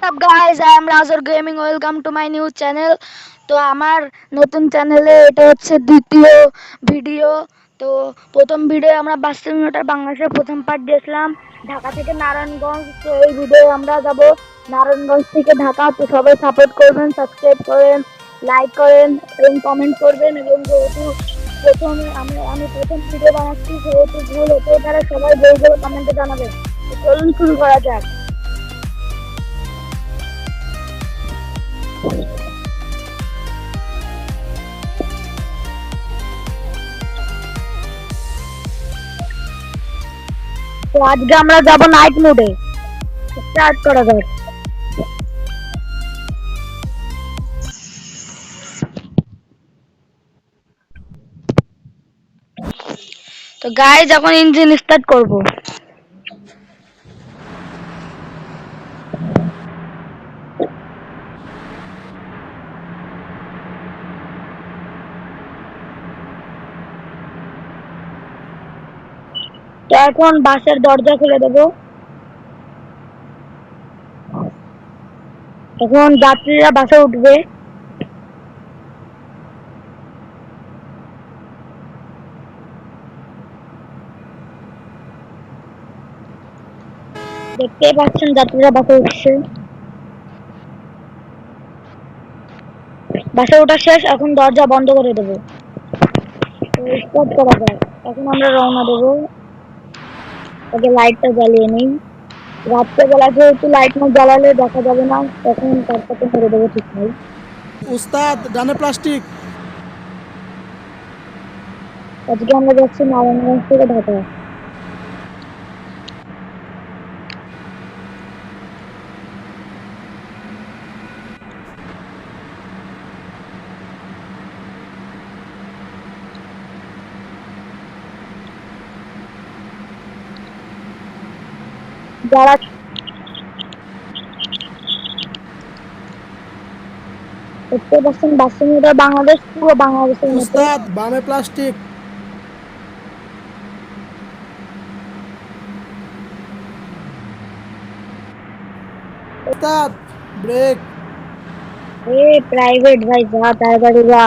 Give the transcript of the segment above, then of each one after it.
Up guys, I am Razor Gaming. Welcome to my new channel. তো আমার নতুন চ্যানেলে এটা হচ্ছে দ্বিতীয় ভিডিও। তো প্রথম ভিডিও আমরা 52 মিনিটের বাংলাদেশের প্রথম পার্ট দিয়েছিলাম ঢাকা থেকে নারায়ণগঞ্জ। তো এই ভিডিও আমরা যাব নারায়ণগঞ্জ থেকে ঢাকা। তো সবাই সাপোর্ট করবেন, সাবস্ক্রাইব করেন, লাইক করেন এবং কমেন্ট করবেন। এবং যেহেতু প্রথমে আমি প্রথম ভিডিও বানাচ্ছি, সেহেতু ভুল হতে পারে, সবাই বই কমেন্টে জানাবেন। তো চলুন শুরু করা যাক। তো আজকে আমরা যাব নাইট মোডে। স্টার্ট করা যাক। তো গাইজ এখন ইঞ্জিন স্টার্ট করব। তো এখন বাসের দরজা খুলে দেব। এখন যাত্রীরা বাসে উঠবে। দেখতেই পাচ্ছেন যাত্রীরা বাসে উঠছে। বাসে ওঠা শেষ, এখন দরজা বন্ধ করে দেব। তো স্টার্ট করা যায়। এখন আমরা রওনা দেব। আগে লাইটটা জ্বালিয়ে নিই। রাত্রেবেলা যেহেতু লাইট না জ্বালালে দেখা যাবে না, তখন তার সাথে মেরে দেবো, ঠিক নেই। উস্তাদ ডানে প্লাস্টিক। আজকে আমরা যাচ্ছি নারায়ণগঞ্জ থেকে ঢাকা। যারা দেখতে পাচ্ছেন 52 মিটার বাংলাদেশ, পুরো বাংলাদেশের মতো। উস্তাদ বামে প্লাস্টিক। উস্তাদ ব্রেক। প্রাইভেট ভাই, যা তাড়াতাড়ি যা,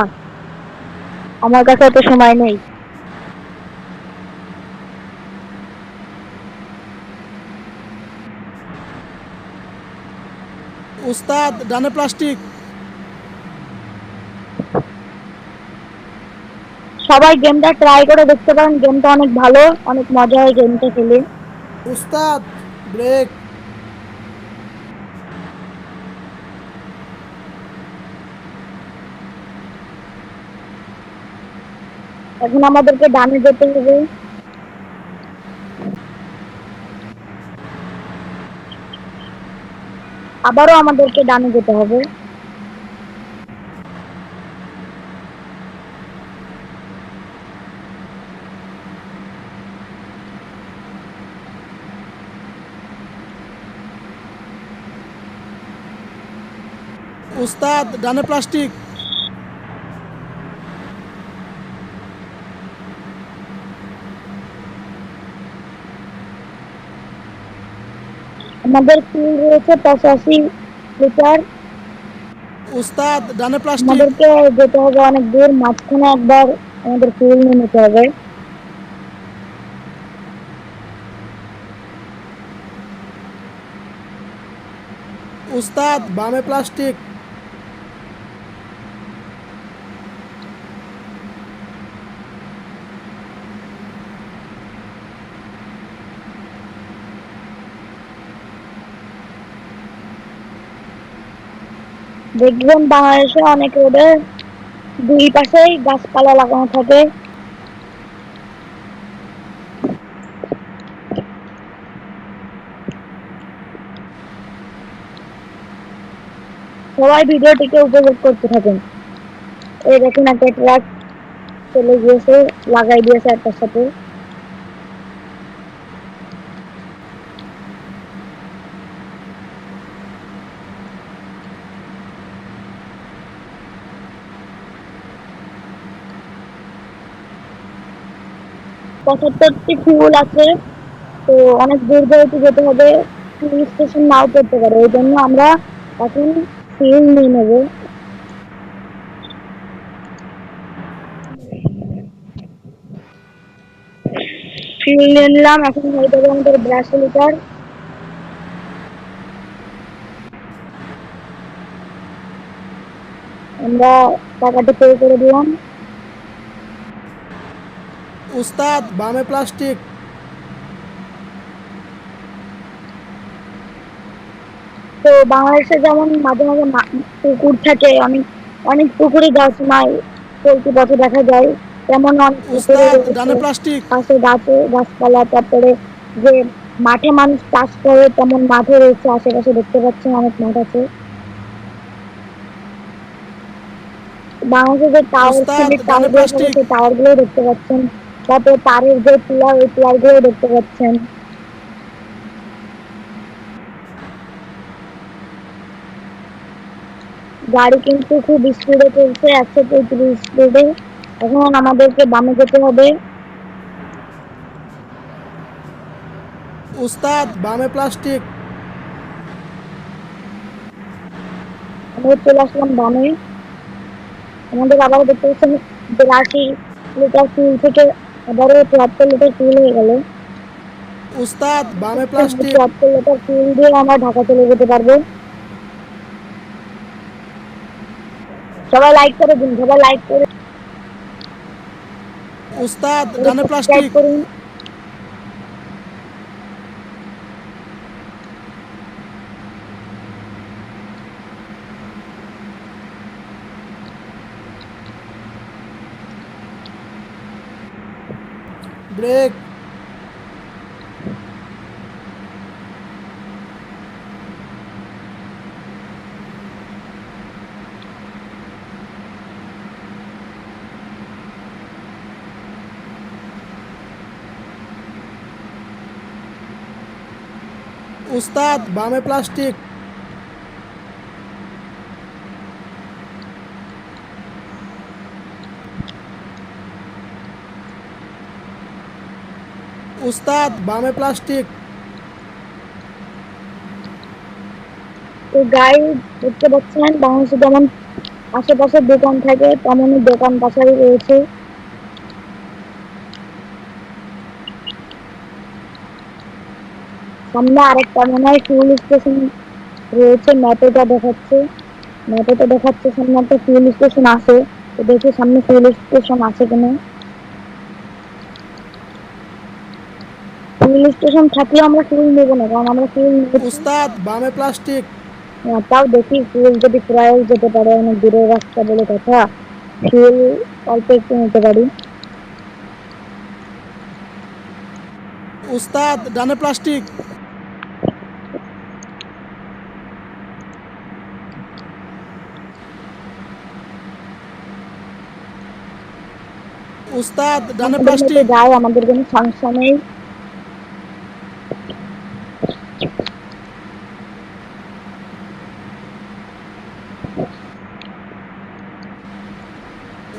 আমার কাছে এত সময় নেই। উস্তাদ ডানে প্লাস্টিক। সবাই গেমটা ট্রাই করে দেখতে পারেন, গেমটা অনেক ভালো, অনেক মজা হয় গেমটা খেলে। উস্তাদ ব্রেক। এখন আমাদেরকে ডানে যেতে হবে। আবারও আমাদেরকে ডানে যেতে হবে। উস্তাদ ডানে প্লাস্টিক। আমাদের ফুল রয়েছে 85 লিটার। উস্তাদ ডানে প্লাস্টিক। আমাদেরকে যেতে হবে অনেক দূর, মাঝখানে একবার আমাদের ফুল নিয়ে নিতে হবে। উস্তাদ বামে প্লাস্টিক। দেখবেন বাংলাদেশে অনেক রোডের দুই পাশেই গাছপালা লাগানো থাকে। সবাই ভিডিওটিকে উপভোগ করতে থাকেন। এই দেখুন একটা ট্রাক চলে গিয়েছে, লাগাই দিয়েছে একটার সাথে। পঁচাত্তরটি ফুল আছে। তো অনেক দূর যেহেতু যেতে হবে, ফিউল স্টেশন নাও করতে পারে, এই জন্য আমরা এখন ফিউল নিয়ে নেবো। ফিউল নিয়ে নিলাম, এখন হয়ে যাবে আমাদের 82 লিটার। আমরা টাকাটা পে করে দিলাম। উস্তাদ বামে প্লাস্টিক। তো বাংলাদেশে যেমন মাঝে মাঝে পুকুর থাকে, অনেক অনেক পুকুরে যাওয়ার সময় চলতি পথে দেখা যায়, তেমন অনেক পুকুরে উস্তাদ রয়েছে। ডানে প্লাস্টিক। পাশে গাছে গাছপালা, তারপরে যে মাঠে মানুষ চাষ করে তেমন মাঠও রয়েছে, আশেপাশে দেখতে পাচ্ছেন অনেক মাঠ আছে। বাংলাদেশে যে টাওয়ার, উস্তাদ সিমেন্ট টাওয়ার ডানে গুলো থাকে, প্লাস্টিক। সেই টাওয়ার গুলো দেখতে পাচ্ছেন। তারপরে তারের যে পিলার, ওই পিলার গুলো দেখতে পাচ্ছেন। গাড়ি কিন্তু খুব স্পিডে চলছে, 135 স্পিডে। এখন আমাদেরকে বামে যেতে হবে। উস্তাদ বামে প্লাস্টিক। আমরা চলে আসলাম বামে। আমাদের আবারও দেখতে পাচ্ছেন 82 লিটার ফুল থেকে আবারও 73 লিটার ফুল হয়ে গেল। উস্তাদ বামে প্লাস্টিক। 73 লিটার ফুল দিয়ে আমরা ঢাকা চলে যেতে পারবো। সবাই লাইক করে দিন, সবাই লাইক করে উস্তাদ ডানে সাবস্ক্রাইব প্লাস্টিক। করুন। ব্রেক। উস্তাদ বামে প্লাস্টিক। উস্তাদ বামে প্লাস্টিক। তো গাড়ি দেখতে পাচ্ছেন, বাংলাদেশে যেমন আশেপাশে দোকান থাকে, তেমনই দোকান পাশারি রয়েছে। সামনে আরেকটা মনে হয় ফিউল স্টেশন রয়েছে, ম্যাপেটা দেখাচ্ছে। ম্যাপেটা দেখাচ্ছে সামনে একটা ফিউল স্টেশন আছে। তো দেখি সামনে ফিউল স্টেশন আছে কিনা। ফিউল স্টেশন থাকলেও আমরা ফিউল নেবো না, কারণ আমরা ফিউল নিয়েছি। উস্তাদ বামে প্লাস্টিক। তাও দেখি ফিউল যদি ফুরাই যেতে পারে, অনেক দূরের রাস্তা বলে কথা, ফিউল অল্প একটু নিতে পারি। উস্তাদ ডানে প্লাস্টিক। উস্তাদ ডানে আমাদের মতো প্লাস্টিক। যায়, আমাদের কোনো সমস্যা নেই।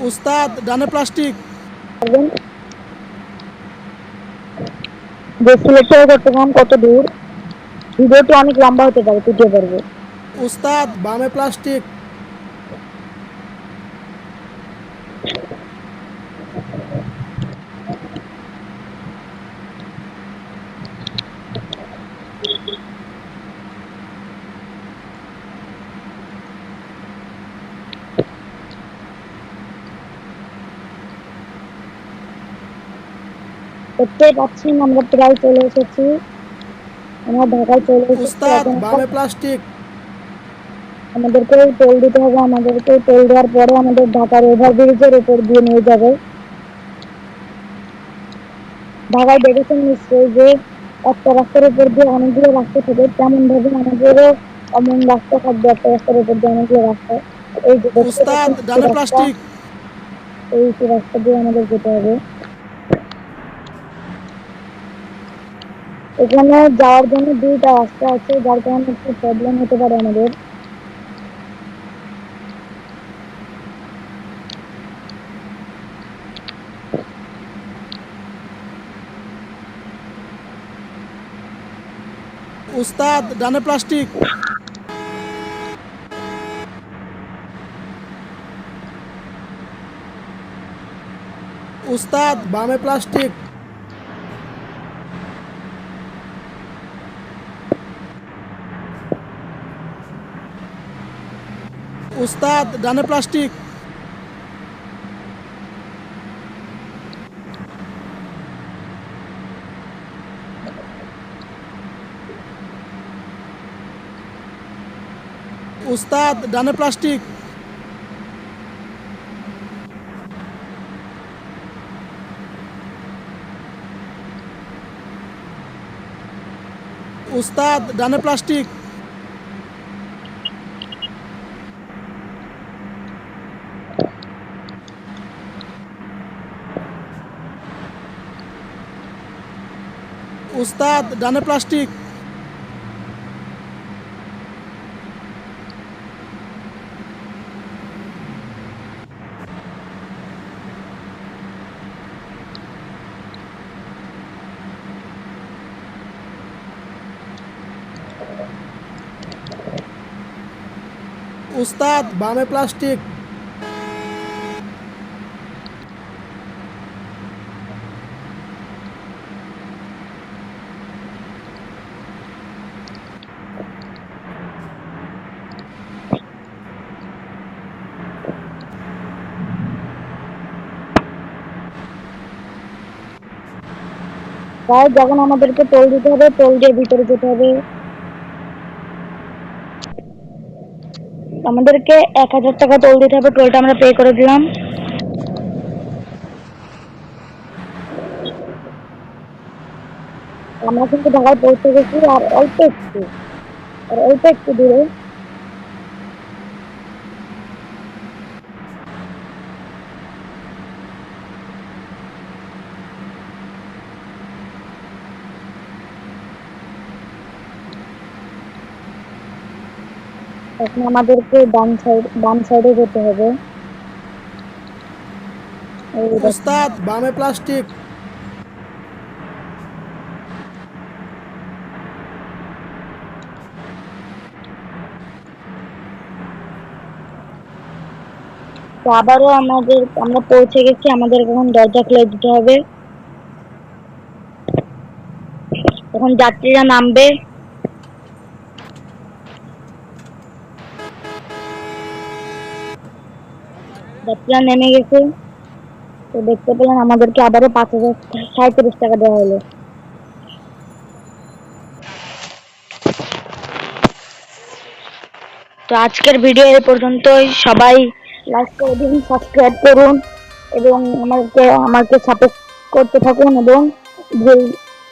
উস্তাদ ডানে প্লাস্টিক। সিলেক্ট করতে পারেন কত দূর। ভিডিওটি অনেক লম্বা হতে পারে, তুলতে পারবো। উস্তাদ বামে প্লাস্টিক। দেখতেই পাচ্ছেন আমরা প্রায় চলে এসেছি, আমরা ঢাকায় চলে এসেছি। উস্তাদ এখন বামে প্লাস্টিক। আমাদেরকেও টোল দিতে হবে। আমাদেরকেও টোল দেওয়ার পরে আমাদের ঢাকার ওভারব্রিজের উপর দিয়ে নিয়ে যাবে। ঢাকায় দেখেছেন নিশ্চয়ই যে একটা রাস্তার উপর দিয়ে অনেকগুলো রাস্তা থাকে, তেমন ভাবে আমাদেরও এমন রাস্তা থাকবে, একটা রাস্তার উপর দিয়ে অনেকগুলো রাস্তা। এই যে দেখতে উস্তাদ পাচ্ছেন ডানে রাস্তা, প্লাস্টিক। এই রাস্তা দিয়ে আমাদের যেতে হবে। এখানে যাওয়ার জন্য দুইটা রাস্তা আছে, যার কারণে একটু প্রবলেম হতে পারে আমাদের। উস্তাদ ডানে প্লাস্টিক। উস্তাদ বামে প্লাস্টিক। উস্তাদ ডানে প্লাস্টিক। উস্তাদ ডানে প্লাস্টিক। উস্তাদ ডানে প্লাস্টিক। উস্তাদ ডানে প্লাস্টিক। উস্তাদ বামে প্লাস্টিক। তাই যখন আমাদেরকে টোল দিতে হবে, টোল দিয়ে ভিতরে যেতে হবে। আমাদেরকে 1000 টাকা টোল দিতে হবে, টোলটা আমরা পে করে দিলাম। আমরা কিন্তু ঢাকায় পৌঁছে গেছি, আর অল্প একটু দূরে। এখন আমাদেরকে বাম সাইডে যেতে হবে। এই দেখো, উস্তাদ বামে প্লাস্টিক। তো আবারও আমরা পৌঁছে গেছি, আমাদের এখন দরজা খুলে দিতে হবে। এখন যাত্রীরা নামবে। যাত্রীরা নেমে গেছে। তো দেখতে পেলেন আমাদেরকে আবারও 5037 টাকা দেওয়া হলো। তো আজকের ভিডিও এই পর্যন্তই। সবাই লাইক করে দিন, সাবস্ক্রাইব করুন এবং আমাকে সাপোর্ট করতে থাকুন, এবং ভুল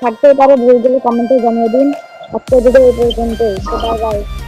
থাকতেই পারে, ভুল গেলে কমেন্টে জানিয়ে দিন। আজকের ভিডিও এই পর্যন্তই। Bye bye.